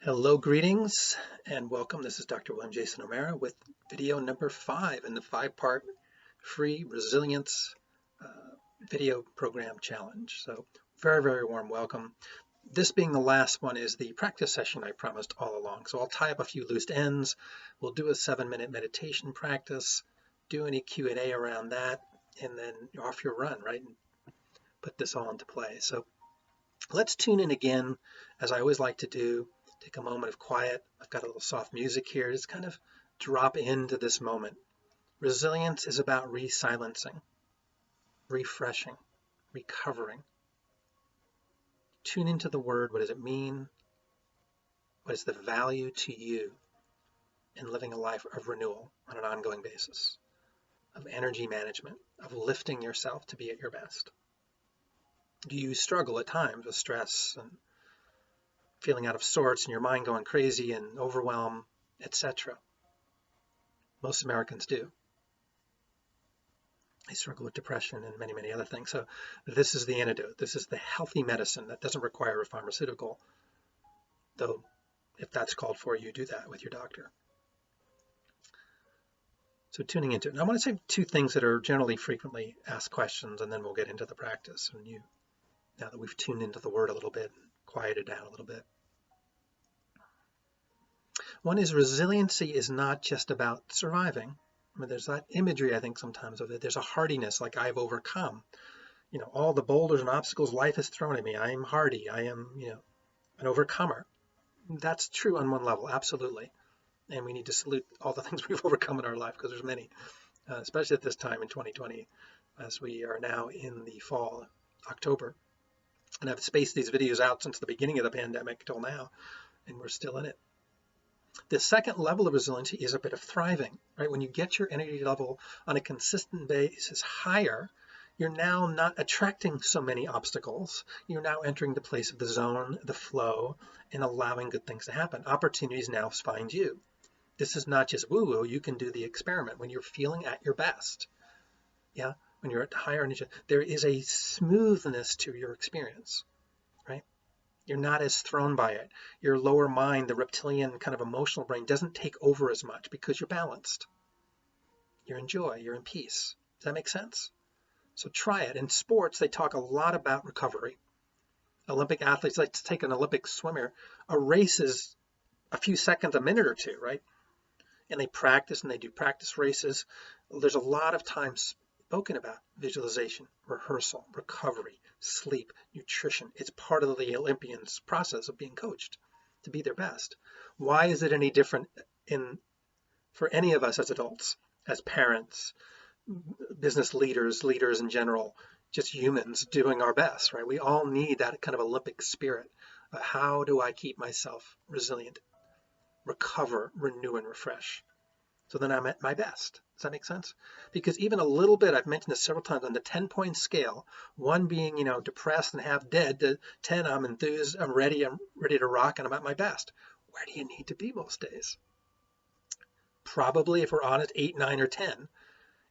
Hello, greetings, and welcome. This is Dr. WilliamJasonOMara with video number 5 in the 5-part free resilience uh, video program challenge. So very, very warm welcome. This being the last one is the practice session I promised all along. So I'll tie up a few loose ends. We'll do a 7-minute meditation practice, do any Q&A around that, and then off your run, right? And put this all into play. So let's tune in again, as I always like to do. Take a moment of quiet. I've got a little soft music here. Just kind of drop into this moment. Resilience is about re-silencing, refreshing, recovering. Tune into the word. What does it mean? What is the value to you in living a life of renewal on an ongoing basis, of energy management, of lifting yourself to be at your best? Do you struggle at times with stress and feeling out of sorts and your mind going crazy and overwhelm, etc.? Most Americans do. They struggle with depression and many, many other things. So this is the antidote. This is the healthy medicine that doesn't require a pharmaceutical, though if that's called for, you do that with your doctor. So tuning into it. And I want to say 2 things that are generally frequently asked questions, and then we'll get into the practice. Now that we've tuned into the word a little bit, quieted down a little bit. One is resiliency is not just about surviving. I mean, there's that imagery, I think, sometimes of it. There's a hardiness, like I've overcome, all the boulders and obstacles life has thrown at me. I am hardy. I am, an overcomer. That's true on one level, absolutely. And we need to salute all the things we've overcome in our life, because there's many, especially at this time in 2020, as we are now in the fall, October. And I've spaced these videos out since the beginning of the pandemic till now, and we're still in it. The second level of resiliency is a bit of thriving, right? When you get your energy level on a consistent basis higher, you're now not attracting so many obstacles. You're now entering the place of the zone, the flow, and allowing good things to happen. Opportunities now find you. This is not just woo-woo. You can do the experiment when you're feeling at your best. Yeah, when you're at higher energy, there is a smoothness to your experience, right? You're not as thrown by it. Your lower mind, the reptilian kind of emotional brain, doesn't take over as much because you're balanced. You're in joy, you're in peace. Does that make sense? So try it. In sports, they talk a lot about recovery. Olympic athletes, like to take an Olympic swimmer, a race is a few seconds, a minute or two, right? And they practice and they do practice races. There's a lot of time spoken about visualization, rehearsal, recovery, sleep, nutrition. It's part of the Olympians' process of being coached to be their best. Why is it any different for any of us as adults, as parents, business leaders in general, just humans doing our best, right? We all need that kind of Olympic spirit. How do I keep myself resilient, recover, renew, and refresh? So then I'm at my best. Does that make sense? Because even a little bit, I've mentioned this several times, on the 10-point scale, 1 being, depressed and half dead, to 10, I'm enthused, I'm ready to rock, and I'm at my best. Where do you need to be most days? Probably, if we're honest, 8, 9, or 10.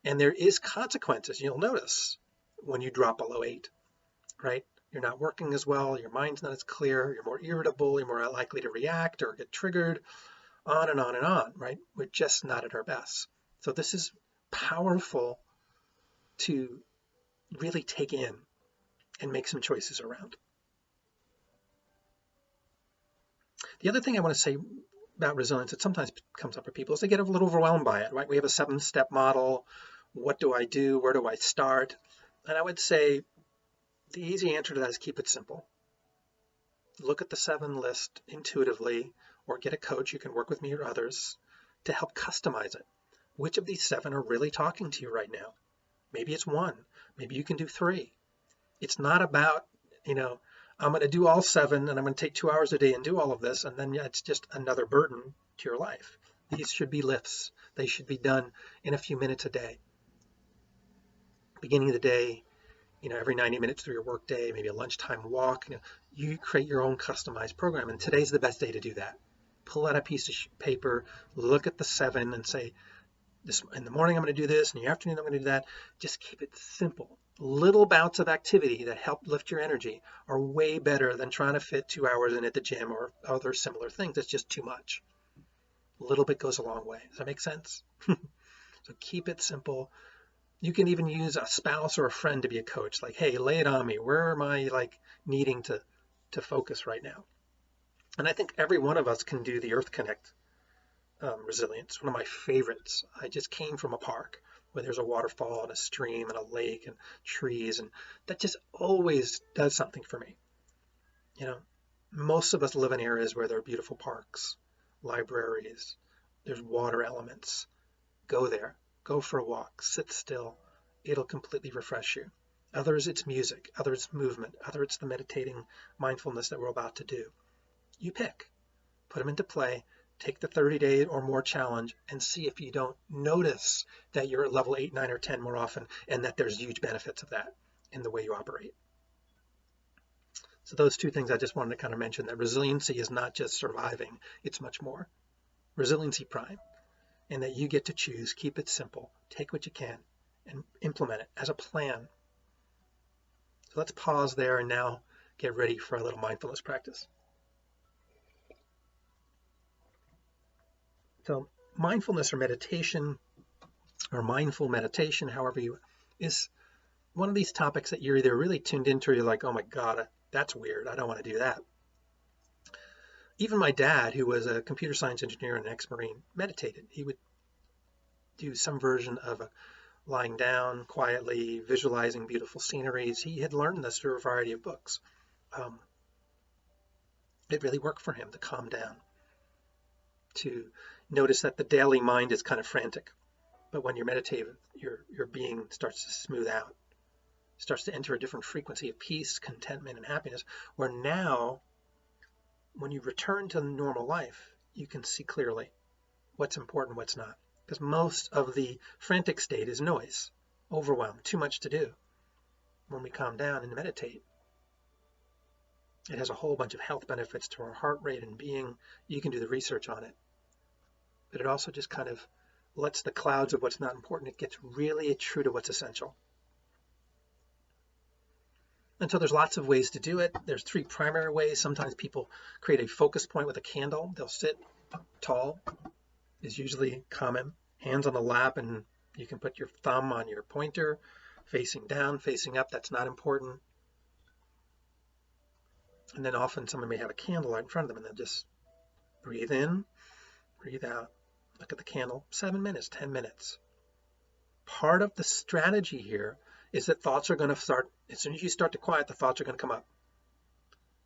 And there is consequences, you'll notice, when you drop below 8, right? You're not working as well, your mind's not as clear, you're more irritable, you're more likely to react or get triggered, on and on and on, right? We're just not at our best. So this is powerful to really take in and make some choices around. The other thing I want to say about resilience that sometimes comes up for people is they get a little overwhelmed by it, right? We have a 7-step model. What do I do? Where do I start? And I would say the easy answer to that is keep it simple. Look at the 7 list intuitively, or get a coach. You can work with me or others to help customize it. Which of these 7 are really talking to you right now? Maybe it's 1. Maybe you can do 3. It's not about, I'm going to do all 7 and I'm going to take 2 hours a day and do all of this, and then it's just another burden to your life. These should be lifts. They should be done in a few minutes a day. Beginning of the day, every 90 minutes through your work day, maybe a lunchtime walk. You create your own customized program, and today's the best day to do that. Pull out a piece of paper, look at the 7 and say, this in the morning I'm going to do this, in the afternoon I'm going to do that. Just keep it simple. Little bouts of activity that help lift your energy are way better than trying to fit 2 hours in at the gym or other similar things. It's just too much. A little bit goes a long way. Does that make sense? So keep it simple. You can even use a spouse or a friend to be a coach. Like, hey, lay it on me. Where am I like needing to focus right now? And I think every one of us can do the Earth Connect resilience. One of my favorites. I just came from a park where there's a waterfall and a stream and a lake and trees, and that just always does something for me. You know, most of us live in areas where there are beautiful parks, libraries, there's water elements. Go there, go for a walk, sit still. It'll completely refresh you. Others, it's music. Others, it's movement. Others, it's the meditating mindfulness that we're about to do. You pick, put them into play, take the 30-day or more challenge and see if you don't notice that you're at level 8, 9, or 10 more often, and that there's huge benefits of that in the way you operate. So those two things I just wanted to kind of mention, that resiliency is not just surviving, it's much more. Resiliency prime, and that you get to choose, keep it simple, take what you can, and implement it as a plan. So let's pause there and now get ready for a little mindfulness practice. So mindfulness or meditation, or mindful meditation, however you, is one of these topics that you're either really tuned into or you're like, oh my God, that's weird. I don't want to do that. Even my dad, who was a computer science engineer and an ex-Marine, meditated. He would do some version of lying down quietly, visualizing beautiful sceneries. He had learned this through a variety of books. It really worked for him to calm down, to notice that the daily mind is kind of frantic. But when you're meditative, your being starts to smooth out, starts to enter a different frequency of peace, contentment, and happiness, where now, when you return to normal life, you can see clearly what's important, what's not. Because most of the frantic state is noise, overwhelm, too much to do. When we calm down and meditate, it has a whole bunch of health benefits to our heart rate and being. You can do the research on it. But it also just kind of lets the clouds of what's not important, it gets really true to what's essential. And so there's lots of ways to do it. There's 3 primary ways. Sometimes people create a focus point with a candle. They'll sit tall, is usually common, hands on the lap, and you can put your thumb on your pointer, facing down, facing up. That's not important. And then often someone may have a candle right in front of them, and they'll just breathe in, breathe out, look at the candle, 7 minutes, 10 minutes. Part of the strategy here is that thoughts are going to start, as soon as you start to quiet, the thoughts are going to come up.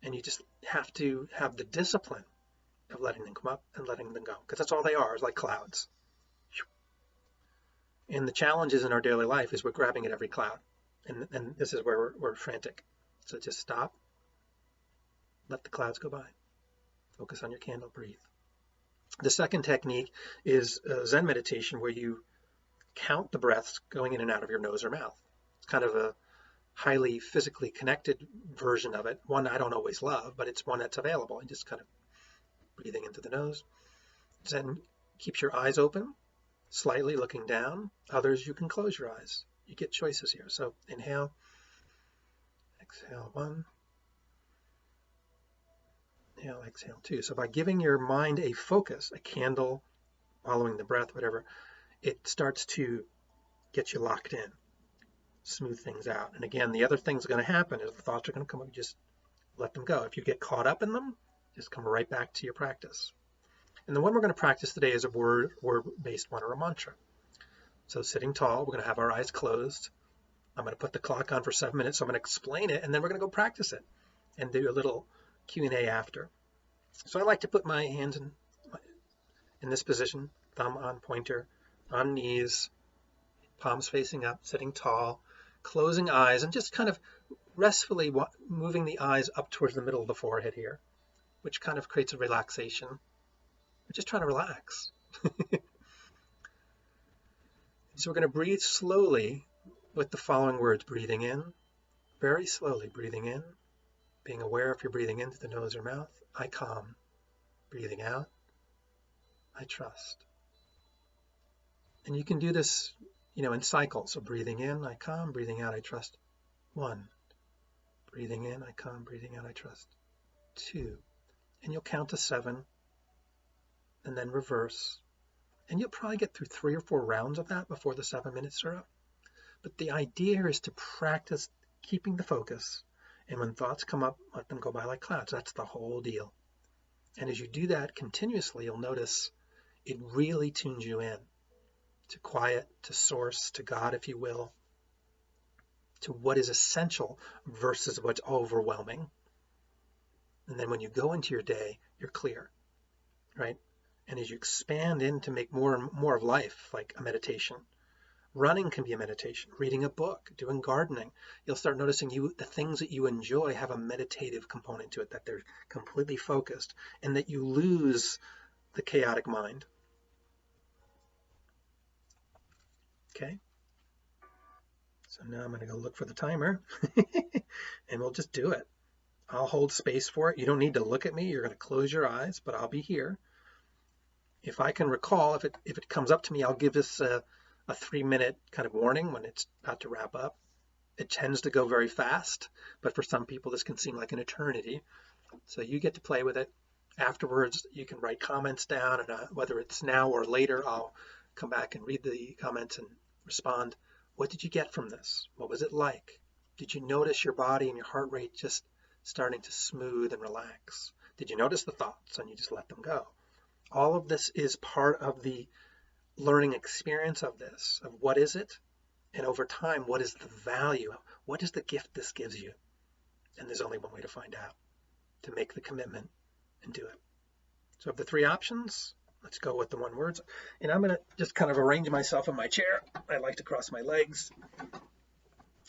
And you just have to have the discipline of letting them come up and letting them go, because that's all they are, is like clouds. And the challenges in our daily life is we're grabbing at every cloud. And this is where we're frantic. So just stop, let the clouds go by. Focus on your candle, breathe. The second technique is Zen meditation, where you count the breaths going in and out of your nose or mouth. It's kind of a highly physically connected version of it. One I don't always love, but it's one that's available. And just kind of breathing into the nose. Zen keeps your eyes open, slightly looking down. Others, you can close your eyes. You get choices here. So inhale, exhale 1, inhale, exhale 2. So by giving your mind a focus, a candle, following the breath, whatever, it starts to get you locked in, smooth things out. And again, the other thing's going to happen is the thoughts are going to come up. Just let them go. If you get caught up in them, just come right back to your practice. And the one we're going to practice today is a word-based one, or a mantra. So sitting tall, we're going to have our eyes closed. I'm going to put the clock on for 7 minutes. So I'm going to explain it, and then we're going to go practice it and do a little Q&A after. So I like to put my hands in this position, thumb on pointer, on knees, palms facing up, sitting tall, closing eyes, and just kind of restfully moving the eyes up towards the middle of the forehead here, which kind of creates a relaxation. We're just trying to relax. So we're going to breathe slowly with the following words. Breathing in, very slowly breathing in, being aware if you're breathing into the nose or mouth. I calm. Breathing out, I trust. And you can do this in cycles. So breathing in, I come, breathing out, I trust. 1. Breathing in, I come, breathing out, I trust. 2. And you'll count to 7 and then reverse. And you'll probably get through 3 or 4 rounds of that before the 7 minutes are up. But the idea is to practice keeping the focus. And when thoughts come up, let them go by like clouds. That's the whole deal. And as you do that continuously, you'll notice it really tunes you in to quiet, to source, to God, if you will, to what is essential versus what's overwhelming. And then when you go into your day, you're clear, right? And as you expand in to make more and more of life like a meditation, running can be a meditation, reading a book, doing gardening, you'll start noticing the things that you enjoy have a meditative component to it, that they're completely focused, and that you lose the chaotic mind. Okay? So now I'm going to go look for the timer, and we'll just do it. I'll hold space for it. You don't need to look at me. You're going to close your eyes, but I'll be here. If I can recall, if it comes up to me, I'll give this a 3-minute kind of warning when it's about to wrap up. It tends to go very fast, but for some people this can seem like an eternity. So you get to play with it. Afterwards, you can write comments down, and whether it's now or later, I'll come back and read the comments and respond. What did you get from this? What was it like? Did you notice your body and your heart rate just starting to smooth and relax? Did you notice the thoughts and you just let them go? All of this is part of the learning experience of this, of what is it? And over time, what is the value? What is the gift this gives you? And there's only one way to find out, to make the commitment and do it. So of the 3 options, let's go with the 1 word. And I'm going to just kind of arrange myself in my chair. I like to cross my legs.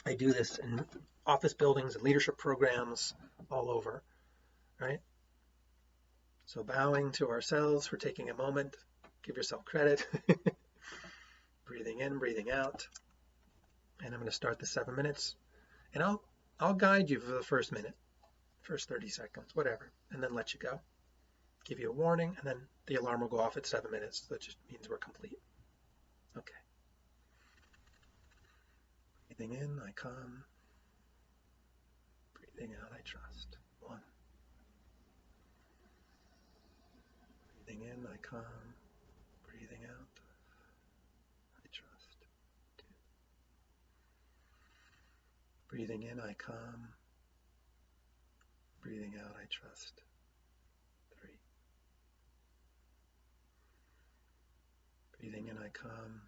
I do this in office buildings and leadership programs all over, right? So bowing to ourselves for taking a moment. Give yourself credit. Breathing in, breathing out. And I'm going to start the 7 minutes. And I'll guide you for the first minute, first 30 seconds, whatever, and then let you go. Give you a warning, and then the alarm will go off at 7 minutes. That just means we're complete. Okay. Breathing in, I come. Breathing out, I trust. 1. Breathing in, I come. Breathing out, I trust. 2. Breathing in, I come. Breathing out, I trust. 3. Breathing in, I come.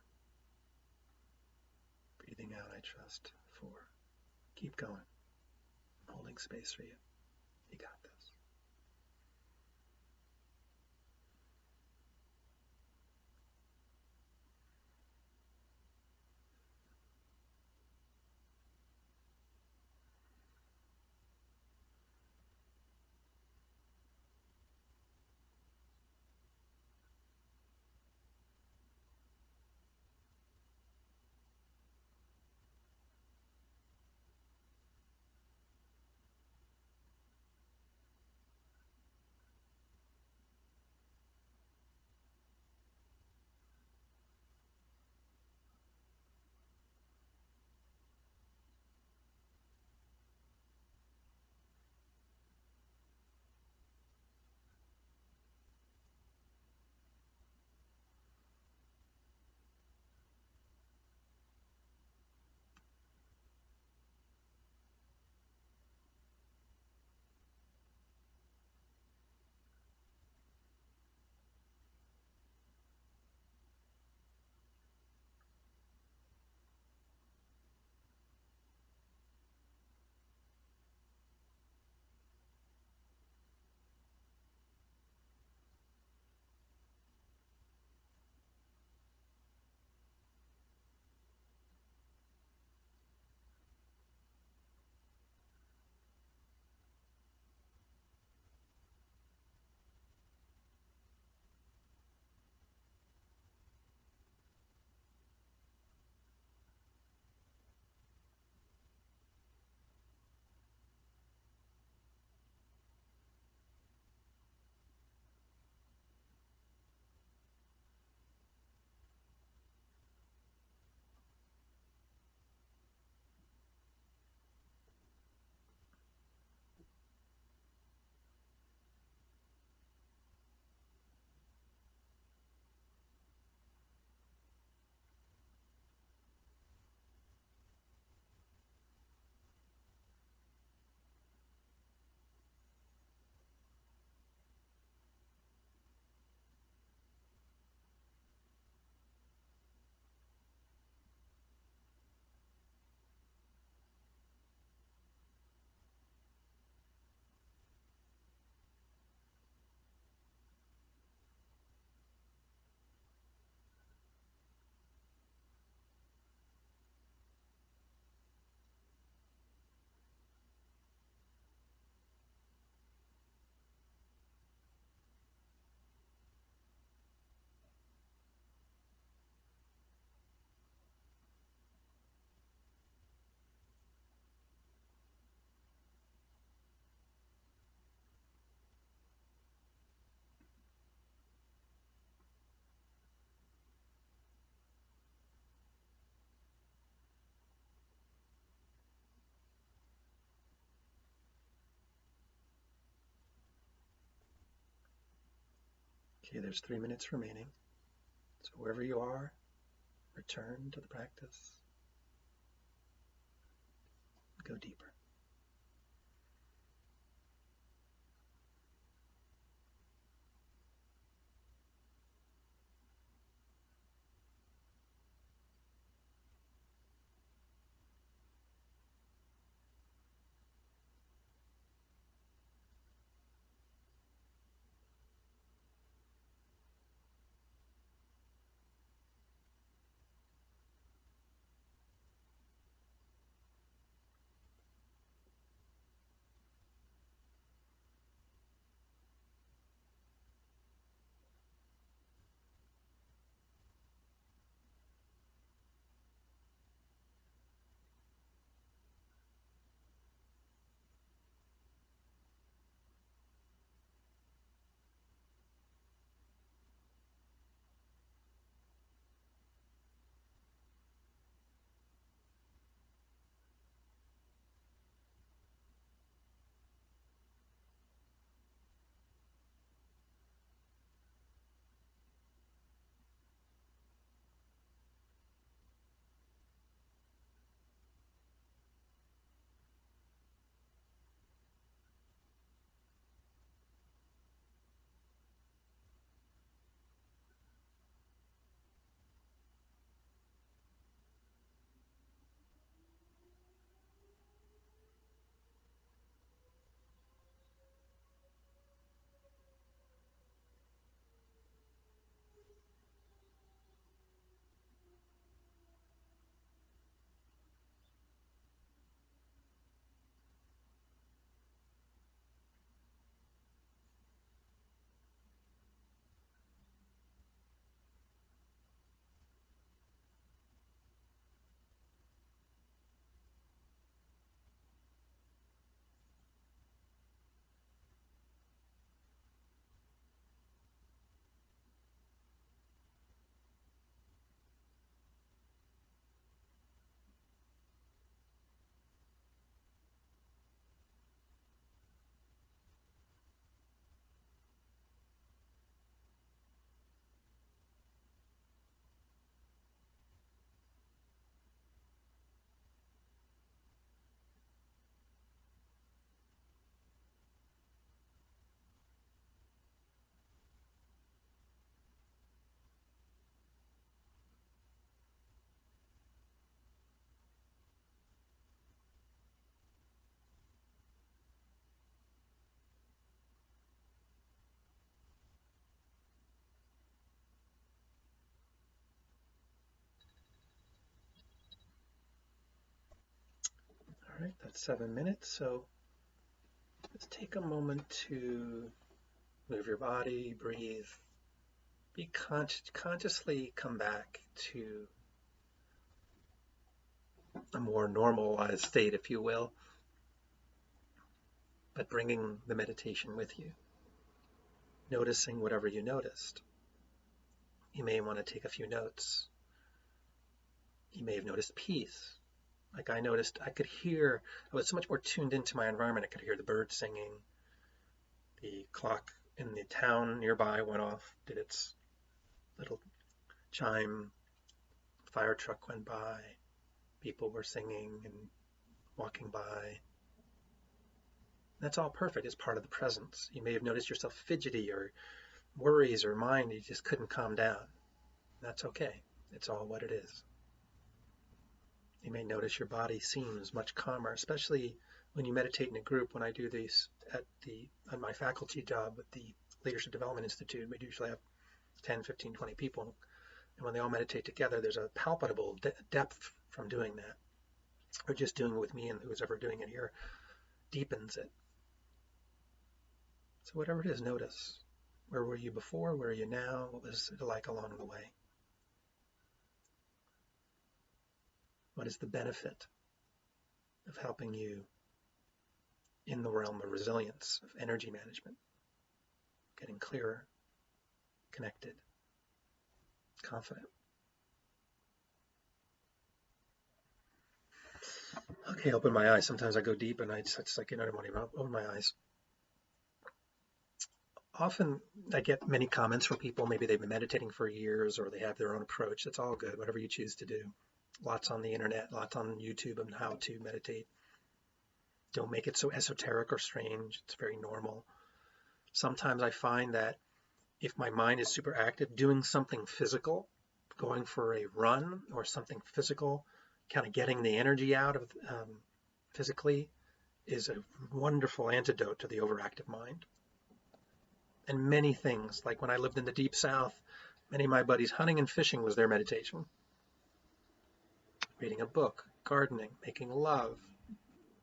Breathing out, I trust. 4. Keep going. I'm holding space for you. You got this. Okay, there's 3 minutes remaining. So wherever you are, return to the practice. Go deeper. All right, that's 7 minutes. So let's take a moment to move your body, breathe, be consciously come back to a more normalized state, if you will, but bringing the meditation with you, noticing whatever you noticed. You may want to take a few notes. You may have noticed peace. Like I noticed, I was so much more tuned into my environment. I could hear the birds singing. The clock in the town nearby went off, did its little chime. Fire truck went by. People were singing and walking by. That's all perfect. It's part of the presence. You may have noticed yourself fidgety or worries or mind. You just couldn't calm down. That's okay. It's all what it is. You may notice your body seems much calmer, especially when you meditate in a group. When I do these on my faculty job with the Leadership Development Institute, we usually have 10, 15, 20 people. And when they all meditate together, there's a palpable depth from doing that. Or just doing it with me, and who's ever doing it here deepens it. So whatever it is, notice. Where were you before? Where are you now? What was it like along the way? What is the benefit of helping you in the realm of resilience, of energy management, getting clearer, connected, confident? Okay, open my eyes. Sometimes I go deep and it's like, I don't want to open my eyes. often I get many comments from people, maybe they've been meditating for years or they have their own approach. It's all good, whatever you choose to do. Lots on the internet, lots on YouTube on how to meditate. Don't make it so esoteric or strange. It's very normal. Sometimes I find that if my mind is super active, doing something physical, going for a run or something physical, kind of getting the energy out of physically, is a wonderful antidote to the overactive mind. And many things, like when I lived in the Deep South, many of my buddies, hunting and fishing was their meditation. Reading a book, gardening, making love,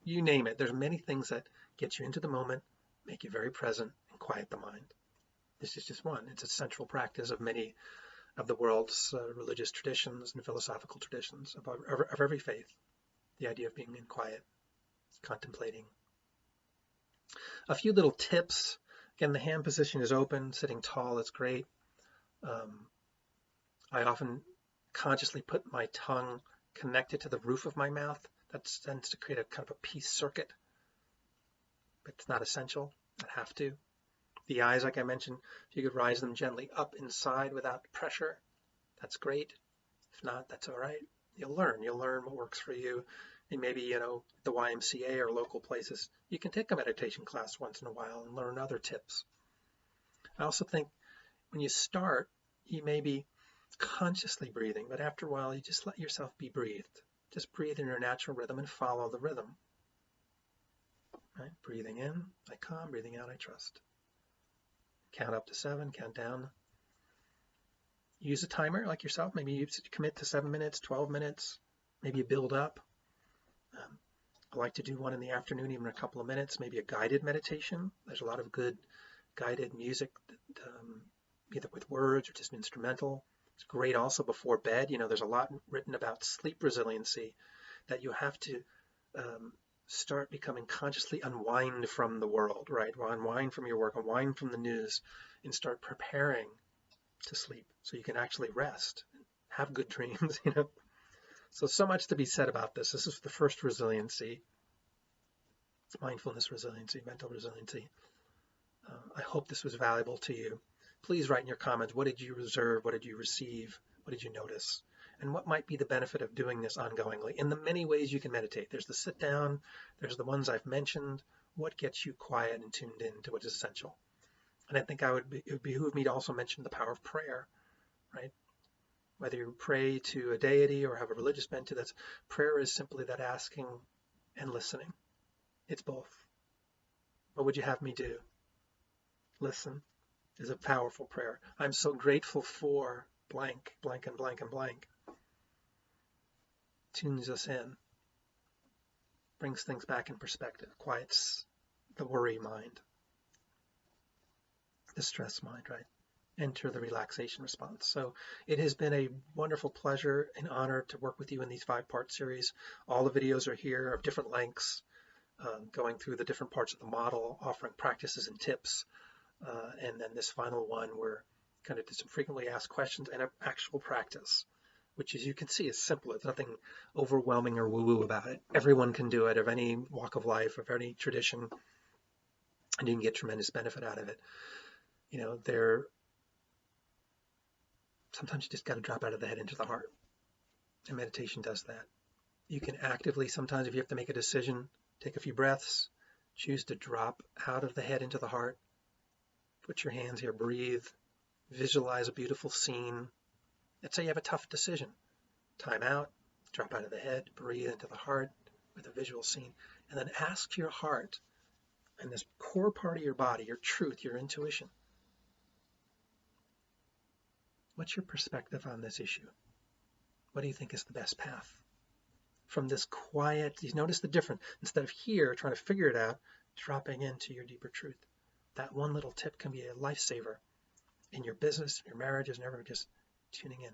you name it. There's many things that get you into the moment, make you very present, and quiet the mind. This is just one. It's a central practice of many of the world's religious traditions and philosophical traditions of every faith. The idea of being in quiet, contemplating. A few little tips. Again, the hand position is open, sitting tall is great. I often consciously put my tongue connected to the roof of my mouth. That tends to create a kind of a peace circuit, but it's not essential. I have to. The eyes, like I mentioned, if you could rise them gently up inside without pressure, that's great. If not, that's all right. You'll learn what works for you. And maybe, the YMCA or local places, you can take a meditation class once in a while and learn other tips. I also think when you start, you may be consciously breathing, but after a while, you just let yourself be breathed. Just breathe in your natural rhythm and follow the rhythm. Right? Breathing in, I calm. Breathing out, I trust. Count up to 7, count down. Use a timer like yourself. Maybe you commit to 7 minutes, 12 minutes. Maybe you build up. I like to do one in the afternoon, even a couple of minutes, maybe a guided meditation. There's a lot of good guided music, either with words or just instrumental. It's great also before bed. There's a lot written about sleep resiliency, that you have to start becoming consciously unwind from the world, right? Unwind from your work, unwind from the news, and start preparing to sleep so you can actually rest, have good dreams, So much to be said about this. This is the first resiliency. It's mindfulness resiliency, mental resiliency. I hope this was valuable to you. Please write in your comments, what did you observe? What did you receive? What did you notice? And what might be the benefit of doing this ongoingly? In the many ways you can meditate. There's the sit down. There's the ones I've mentioned. What gets you quiet and tuned in to what is essential? And I think it would behoove me to also mention the power of prayer, right? Whether you pray to a deity or have a religious bent to that, prayer is simply that asking and listening. It's both. What would you have me do? Listen is a powerful prayer. I'm so grateful for blank, blank, and blank, and blank. Tunes us in. Brings things back in perspective. Quiets the worry mind. The stress mind, right? Enter the relaxation response. So it has been a wonderful pleasure and honor to work with you in these 5-part series. All the videos are here of different lengths, going through the different parts of the model, offering practices and tips. And then this final one, we're going to do some frequently asked questions and an actual practice, which, as you can see, is simple. It's nothing overwhelming or woo-woo about it. Everyone can do it, of any walk of life, of any tradition, and you can get tremendous benefit out of it. Sometimes you just got to drop out of the head into the heart, and meditation does that. You can actively, sometimes if you have to make a decision, take a few breaths, choose to drop out of the head into the heart. Put your hands here, breathe, visualize a beautiful scene. Let's say you have a tough decision. Time out, drop out of the head, breathe into the heart with a visual scene, and then ask your heart and this core part of your body, your truth, your intuition, what's your perspective on this issue? What do you think is the best path? From this quiet, you notice the difference. Instead of here trying to figure it out, dropping into your deeper truth. That one little tip can be a lifesaver in your business, your marriages, and everything, just tuning in.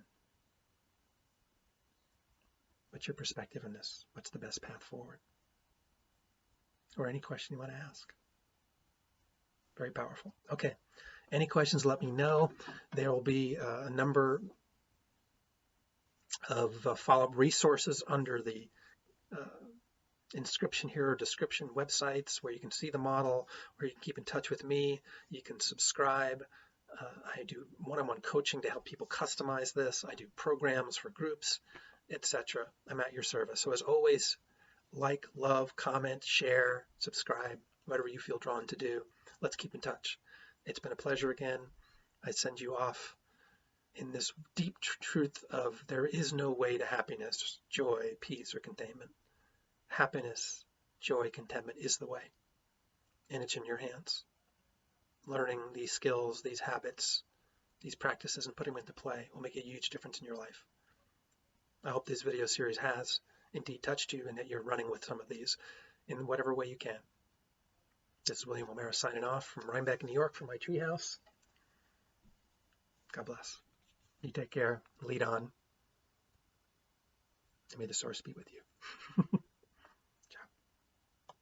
What's your perspective on this? What's the best path forward? Or any question you want to ask. Very powerful. Okay. Any questions, let me know. There will be a number of follow-up resources under the inscription here or description websites where you can see the model, where you can keep in touch with me. You can subscribe. I do one-on-one coaching to help people customize this. I do programs for groups, etc. I'm at your service. So as always, like, love, comment, share, subscribe, whatever you feel drawn to do. Let's keep in touch. It's been a pleasure again. I send you off in this deep truth of there is no way to happiness, joy, peace, or contentment. Happiness, joy, contentment is the way, and it's in your hands. Learning these skills, these habits, these practices, and putting them into play will make a huge difference in your life. I hope this video series has indeed touched you and that you're running with some of these in whatever way you can. This is WilliamJasonOMara signing off from Rhinebeck, New York, from my treehouse. God bless. You take care, lead on, and may the source be with you.